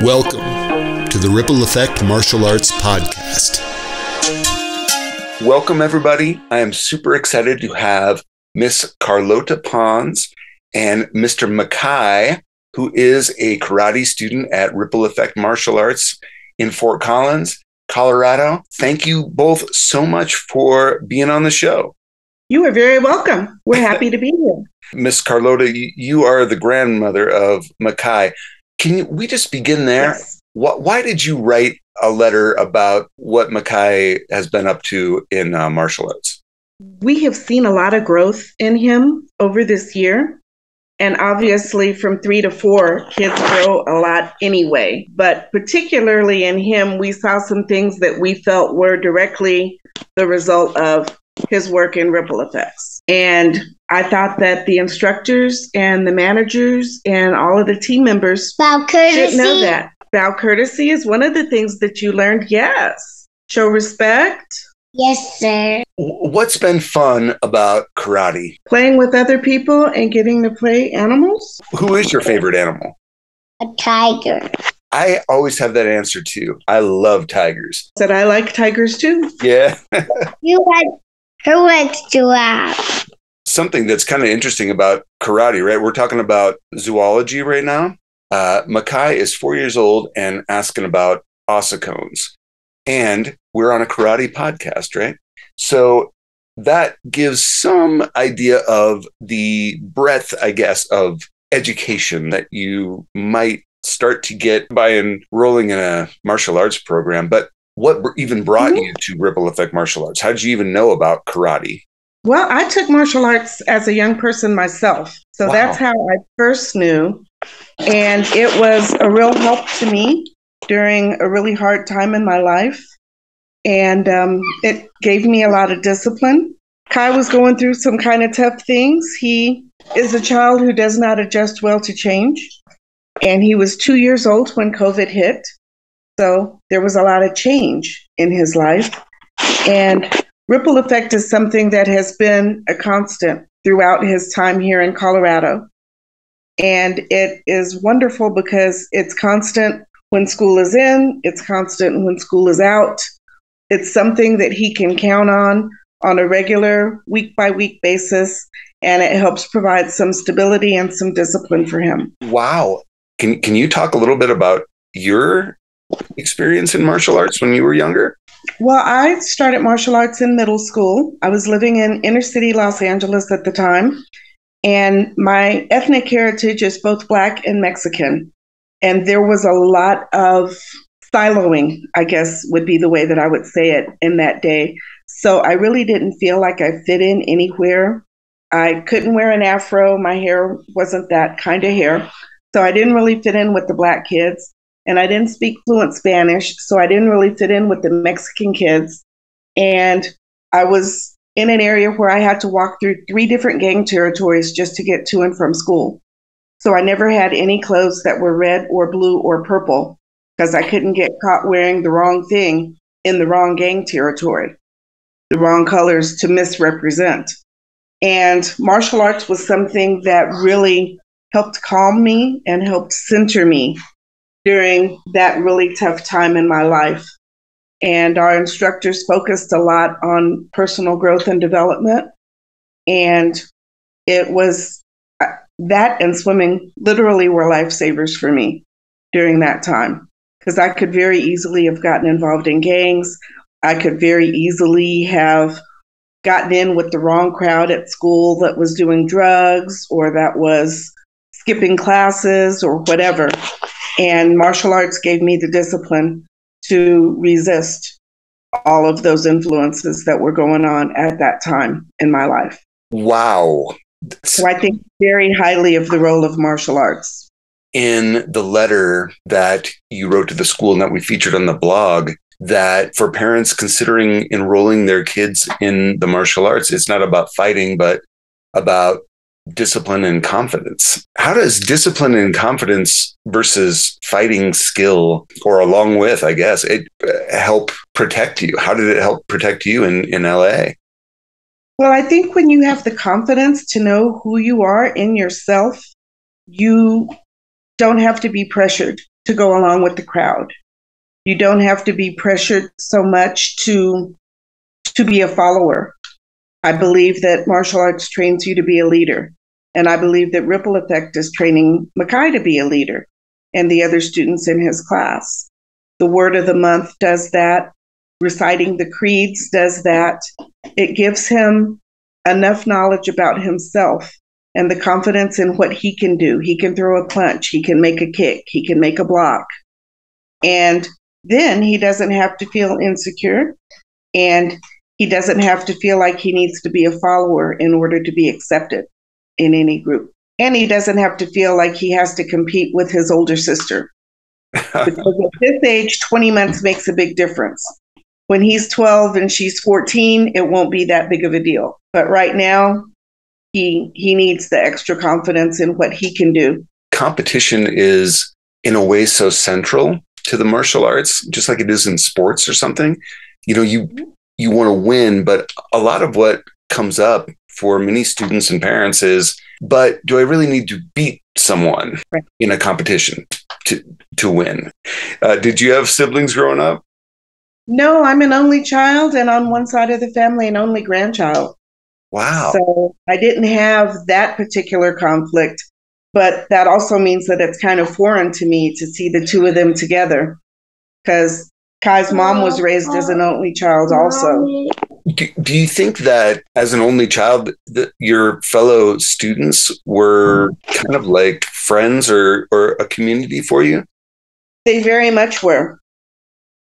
Welcome to the Ripple Effect Martial Arts Podcast. Welcome, everybody. I am super excited to have Miss Carlota Ponds and Mr. Mekhi, who is a karate student at Ripple Effect Martial Arts in Fort Collins, Colorado. Thank you both so much for being on the show. You are very welcome. We're happy to be here. Miss Carlota, you are the grandmother of Mekhi. Can we just begin there? Yes. Why did you write a letter about what Mekhi has been up to in martial arts? We have seen a lot of growth in him over this year. And obviously from 3 to 4, kids grow a lot anyway. But particularly in him, we saw some things that we felt were directly the result of his work in Ripple Effects. And I thought that the instructors and the managers and all of the team members should know that. Bow courtesy is one of the things that you learned. Yes. Show respect. Yes, sir. What's been fun about karate? Playing with other people and getting to play animals. Who is your favorite animal? A tiger. I always have that answer too. I love tigers. Said I like tigers too. Yeah. Who likes giraffe? Something that's kind of interesting about karate, right? We're talking about zoology right now. Mekhi is 4 years old and asking about ossicones. And we're on a karate podcast, right? So that gives some idea of the breadth, I guess, of education that you might start to get by enrolling in a martial arts program. But what even brought you to Ripple Effect Martial Arts? How did you even know about karate? Well, I took martial arts as a young person myself. So That's how I first knew. And it was a real help to me during a really hard time in my life. And it gave me a lot of discipline. Kai was going through some kind of tough things. He is a child who does not adjust well to change. And he was 2 years old when COVID hit. So there was a lot of change in his life. And Ripple Effect is something that has been a constant throughout his time here in Colorado. And it is wonderful because it's constant when school is in, it's constant when school is out. It's something that he can count on a regular week-by-week basis, and it helps provide some stability and some discipline for him. Wow. Can you talk a little bit about your experience in martial arts when you were younger? Well, I started martial arts in middle school. I was living in inner city Los Angeles at the time, and my ethnic heritage is both Black and Mexican. And there was a lot of siloing, I guess would be the way that I would say it in that day. So I really didn't feel like I fit in anywhere. I couldn't wear an afro. My hair wasn't that kind of hair. So I didn't really fit in with the Black kids. And I didn't speak fluent Spanish, so I didn't really fit in with the Mexican kids. And I was in an area where I had to walk through 3 different gang territories just to get to and from school. So I never had any clothes that were red or blue or purple because I couldn't get caught wearing the wrong thing in the wrong gang territory, the wrong colors to misrepresent. And martial arts was something that really helped calm me and helped center me during that really tough time in my life. And our instructors focused a lot on personal growth and development. And it was that and swimming literally were lifesavers for me during that time, because I could very easily have gotten involved in gangs. I could very easily have gotten in with the wrong crowd at school that was doing drugs or that was skipping classes or whatever. And martial arts gave me the discipline to resist all of those influences that were going on at that time in my life. Wow. So I think very highly of the role of martial arts. In the letter that you wrote to the school and that we featured on the blog, that for parents considering enrolling their kids in the martial arts, it's not about fighting, but about discipline and confidence. How does discipline and confidence versus fighting skill, or along with, I guess, it help protect you? How did it help protect you in LA? Well, I think when you have the confidence to know who you are in yourself, you don't have to be pressured to go along with the crowd. You don't have to be pressured so much to be a follower. I believe that martial arts trains you to be a leader. And I believe that Ripple Effect is training Mekhi to be a leader and the other students in his class. The word of the month does that. Reciting the creeds does that. It gives him enough knowledge about himself and the confidence in what he can do. He can throw a punch. He can make a kick. He can make a block. And then he doesn't have to feel insecure, and he doesn't have to feel like he needs to be a follower in order to be accepted in any group. And he doesn't have to feel like he has to compete with his older sister. Because at this age, 20 months makes a big difference. When he's 12 and she's 14, it won't be that big of a deal. But right now, he needs the extra confidence in what he can do. Competition is, in a way, so central to the martial arts, just like it is in sports or something. You know, you want to win, but a lot of what comes up for many students and parents is, but do I really need to beat someone in a competition to win? Did you have siblings growing up? No, I'm an only child, and on one side of the family, an only grandchild. Wow. So I didn't have that particular conflict, but that also means that it's kind of foreign to me to see the two of them together, because Kai's mom was raised as an only child also. Do you think that as an only child, that your fellow students were kind of like friends or a community for you? They very much were.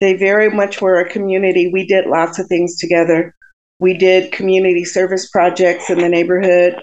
They very much were a community. We did lots of things together. We did community service projects in the neighborhood.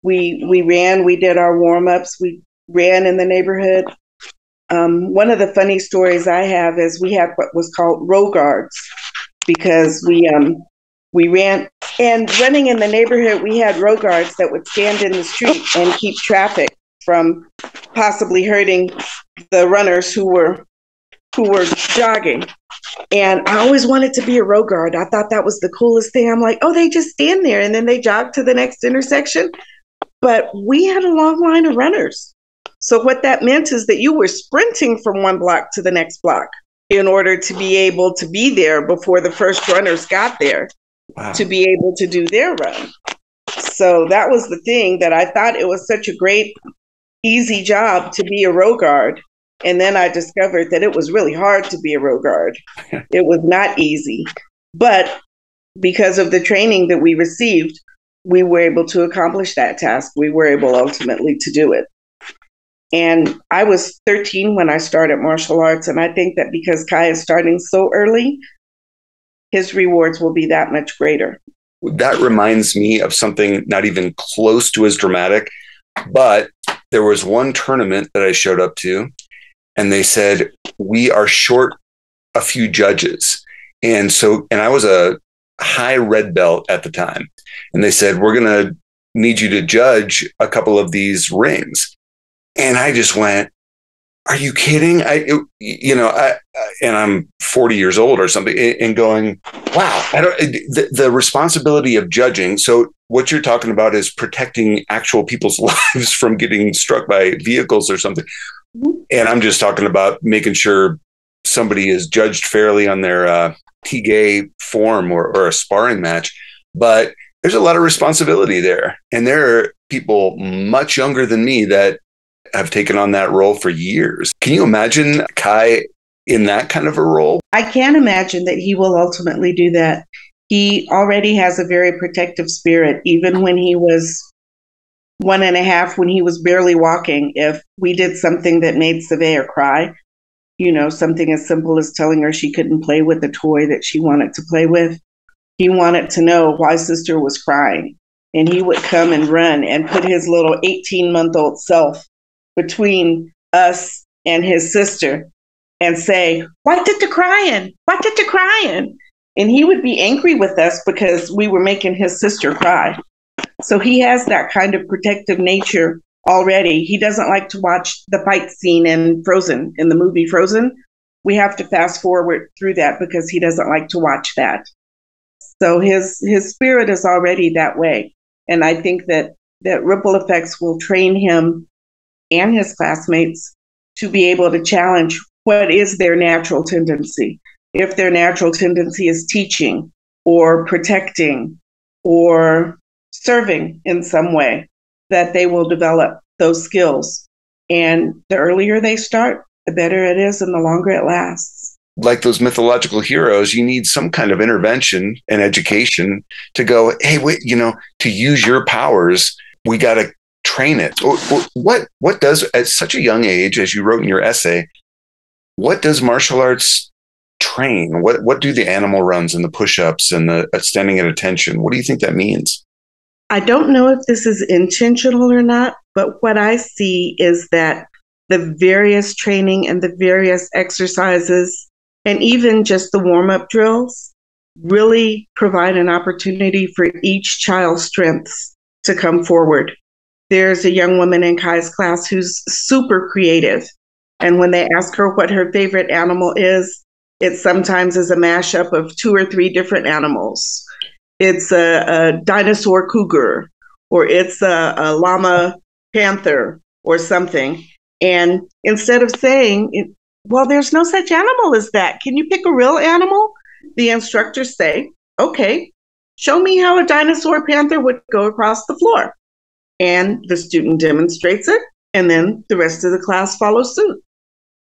We ran, we did our warm-ups. We ran in the neighborhood. One of the funny stories I have is we had what was called row guards, because we ran, and running in the neighborhood, we had row guards that would stand in the street and keep traffic from possibly hurting the runners who were jogging. And I always wanted to be a row guard. I thought that was the coolest thing. I'm like, oh, they just stand there and then they jog to the next intersection. But we had a long line of runners. So what that meant is that you were sprinting from one block to the next block in order to be able to be there before the first runners got there. Wow. To be able to do their run. So that was the thing, that I thought it was such a great, easy job to be a row guard. And then I discovered that it was really hard to be a row guard. It was not easy. But because of the training that we received, we were able to accomplish that task. We were able ultimately to do it. And I was 13 when I started martial arts. And I think that because Kai is starting so early, his rewards will be that much greater. That reminds me of something not even close to as dramatic, but there was one tournament that I showed up to, and they said, we are short a few judges. And I was a high red belt at the time. And they said, we're going to need you to judge a couple of these rings. And I just went, are you kidding? And I'm 40 years old or something, and going, wow, the responsibility of judging. So what you're talking about is protecting actual people's lives from getting struck by vehicles or something. And I'm just talking about making sure somebody is judged fairly on their TGA form or a sparring match. But there's a lot of responsibility there. And there are people much younger than me that have taken on that role for years. Can you imagine Kai in that kind of a role? I can imagine that he will ultimately do that. He already has a very protective spirit. Even when he was 1.5, when he was barely walking, if we did something that made Savea cry, something as simple as telling her she couldn't play with the toy that she wanted to play with, he wanted to know why sister was crying. And he would come and run and put his little 18-month-old self between us and his sister and say, why did you crying? Why did you crying? And he would be angry with us because we were making his sister cry. So he has that kind of protective nature already. He doesn't like to watch the fight scene in Frozen, in the movie Frozen. We have to fast forward through that because he doesn't like to watch that. So his spirit is already that way. And I think that Ripple Effects will train him and his classmates to be able to challenge what is their natural tendency. If their natural tendency is teaching or protecting or serving in some way, that they will develop those skills. And the earlier they start, the better it is and the longer it lasts. Like those mythological heroes, you need some kind of intervention and education to go, hey, wait, to use your powers, we got to train it. What does, at such a young age, as you wrote in your essay, what does martial arts train? What do the animal runs and the push-ups and the standing at attention? What do you think that means? I don't know if this is intentional or not, but what I see is that the various training and the various exercises and even just the warm-up drills really provide an opportunity for each child's strengths to come forward. There's a young woman in Kai's class who's super creative. And when they ask her what her favorite animal is, it sometimes is a mashup of 2 or 3 different animals. It's a dinosaur cougar, or it's a llama panther or something. And instead of saying, well, there's no such animal as that, can you pick a real animal? The instructors say, okay, show me how a dinosaur panther would go across the floor. And the student demonstrates it, and then the rest of the class follows suit.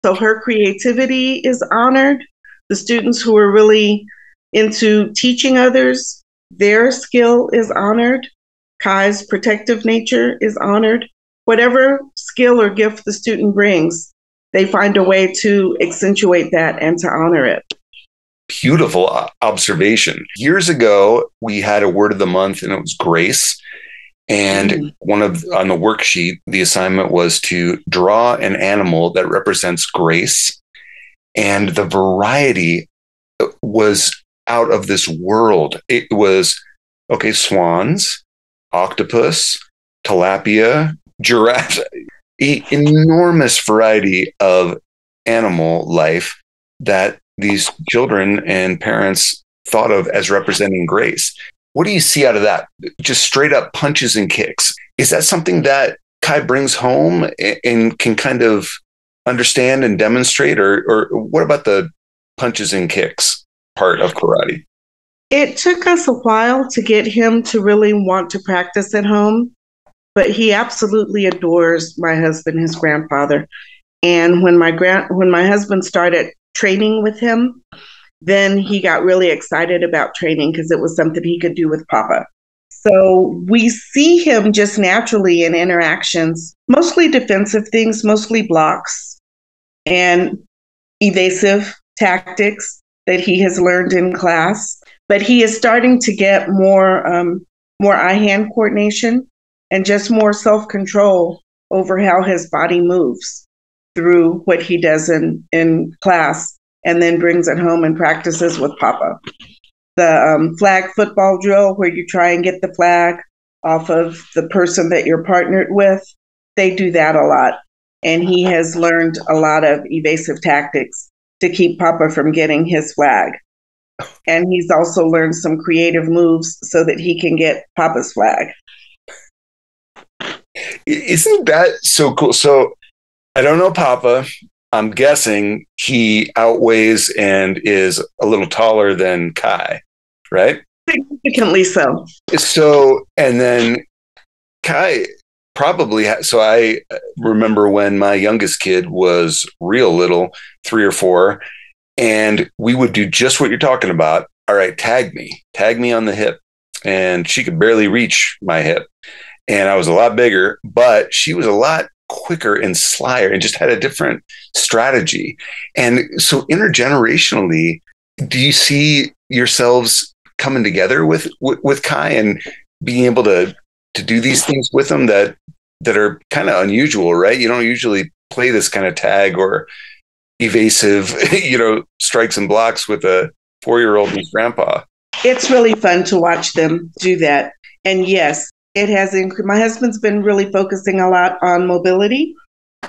So her creativity is honored. The students who are really into teaching others, their skill is honored. Kai's protective nature is honored. Whatever skill or gift the student brings, they find a way to accentuate that and to honor it. Beautiful observation. Years ago, we had a word of the month, and it was grace. And on the worksheet, the assignment was to draw an animal that represents grace. And the variety was out of this world. It was, swans, octopus, tilapia, giraffe, enormous variety of animal life that these children and parents thought of as representing grace. What do you see out of that? Just straight up punches and kicks. Is that something that Kai brings home and can kind of understand and demonstrate? Or what about the punches and kicks part of karate? It took us a while to get him to really want to practice at home, but he absolutely adores my husband, his grandfather. And when my husband started training with him, then he got really excited about training because it was something he could do with Papa. So we see him just naturally in interactions, mostly defensive things, mostly blocks and evasive tactics that he has learned in class. But he is starting to get more eye-hand coordination and just more self-control over how his body moves through what he does in class, and then brings it home and practices with Papa. The flag football drill, where you try and get the flag off of the person that you're partnered with, they do that a lot. And he has learned a lot of evasive tactics to keep Papa from getting his flag. And he's also learned some creative moves so that he can get Papa's flag. Isn't that so cool? So I don't know Papa. I'm guessing he outweighs and is a little taller than Kai, right? Significantly so. So, and then Kai probably, so I remember when my youngest kid was real little, 3 or 4, and we would do just what you're talking about. All right, tag me on the hip. And she could barely reach my hip. And I was a lot bigger, but she was a lot quicker and slyer and just had a different strategy. And so intergenerationally, do you see yourselves coming together with Kai and being able to do these things with him that are kind of unusual, right? You don't usually play this kind of tag or evasive, strikes and blocks with a 4-year-old and his grandpa. It's really fun to watch them do that. And yes, it has my husband's been really focusing a lot on mobility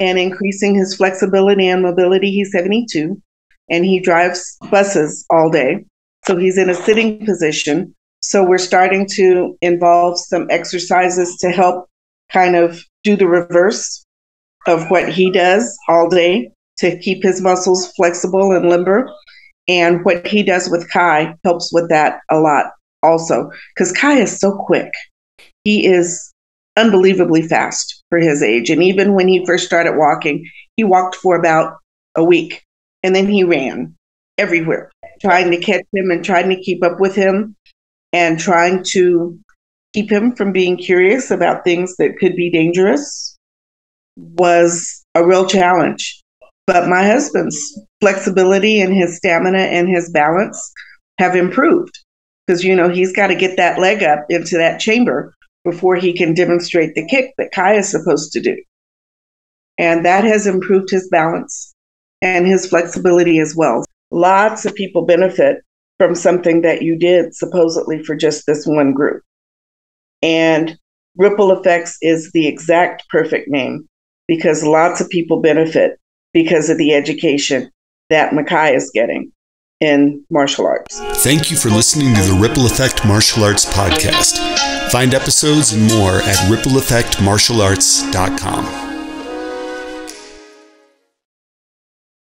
and increasing his flexibility and mobility. He's 72 and he drives buses all day. So he's in a sitting position. So we're starting to involve some exercises to help kind of do the reverse of what he does all day to keep his muscles flexible and limber. And what he does with Kai helps with that a lot also, because Kai is so quick. He is unbelievably fast for his age. And even when he first started walking, he walked for about a week and then he ran everywhere, trying to catch him and trying to keep up with him and trying to keep him from being curious about things that could be dangerous was a real challenge. But my husband's flexibility and his stamina and his balance have improved because, he's got to get that leg up into that chamber before he can demonstrate the kick that Kai is supposed to do. And that has improved his balance and his flexibility as well. Lots of people benefit from something that you did supposedly for just this one group. And Ripple Effects is the exact perfect name because lots of people benefit because of the education that Mekhi is getting in martial arts. Thank you for listening to the Ripple Effect Martial Arts Podcast. Find episodes and more at rippleeffectmartialarts.com.